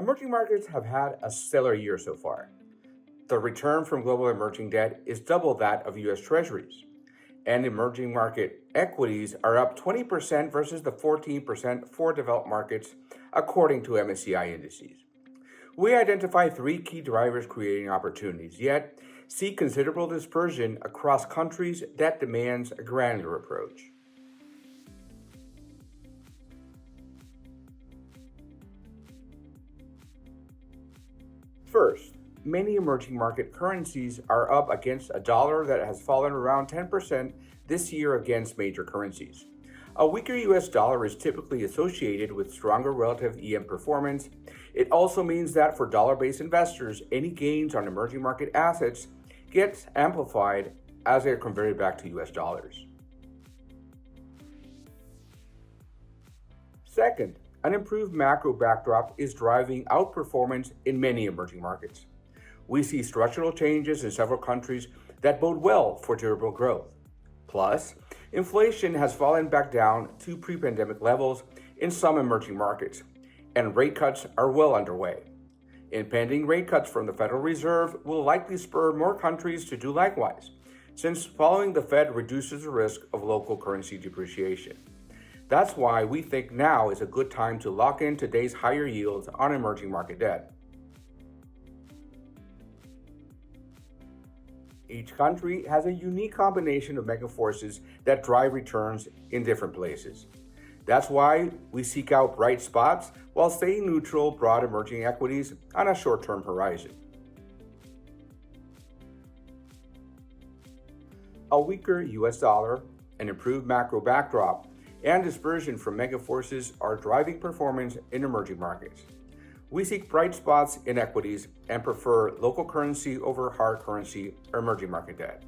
Emerging markets have had a stellar year so far. The return from global emerging debt is double that of U.S. Treasuries, and emerging market equities are up 20% versus the 14% for developed markets, according to MSCI indices. We identify three key drivers creating opportunities, yet see considerable dispersion across countries that demands a granular approach. First, many emerging market currencies are up against a dollar that has fallen around 10% this year against major currencies. A weaker US dollar is typically associated with stronger relative EM performance. It also means that for dollar-based investors, any gains on emerging market assets gets amplified as they are converted back to US dollars. Second, an improved macro backdrop is driving outperformance in many emerging markets. We see structural changes in several countries that bode well for durable growth. Plus, inflation has fallen back down to pre-pandemic levels in some emerging markets, and rate cuts are well underway. Impending rate cuts from the Federal Reserve will likely spur more countries to do likewise, since following the Fed reduces the risk of local currency depreciation. That's why we think now is a good time to lock in today's higher yields on emerging market debt. Each country has a unique combination of megaforces that drive returns in different places. That's why we seek out bright spots while staying neutral broad emerging equities on a short-term horizon. A weaker US dollar, an improved macro backdrop, and dispersion from megaforces are driving performance in emerging markets. We seek bright spots in equities and prefer local currency over hard currency or emerging market debt.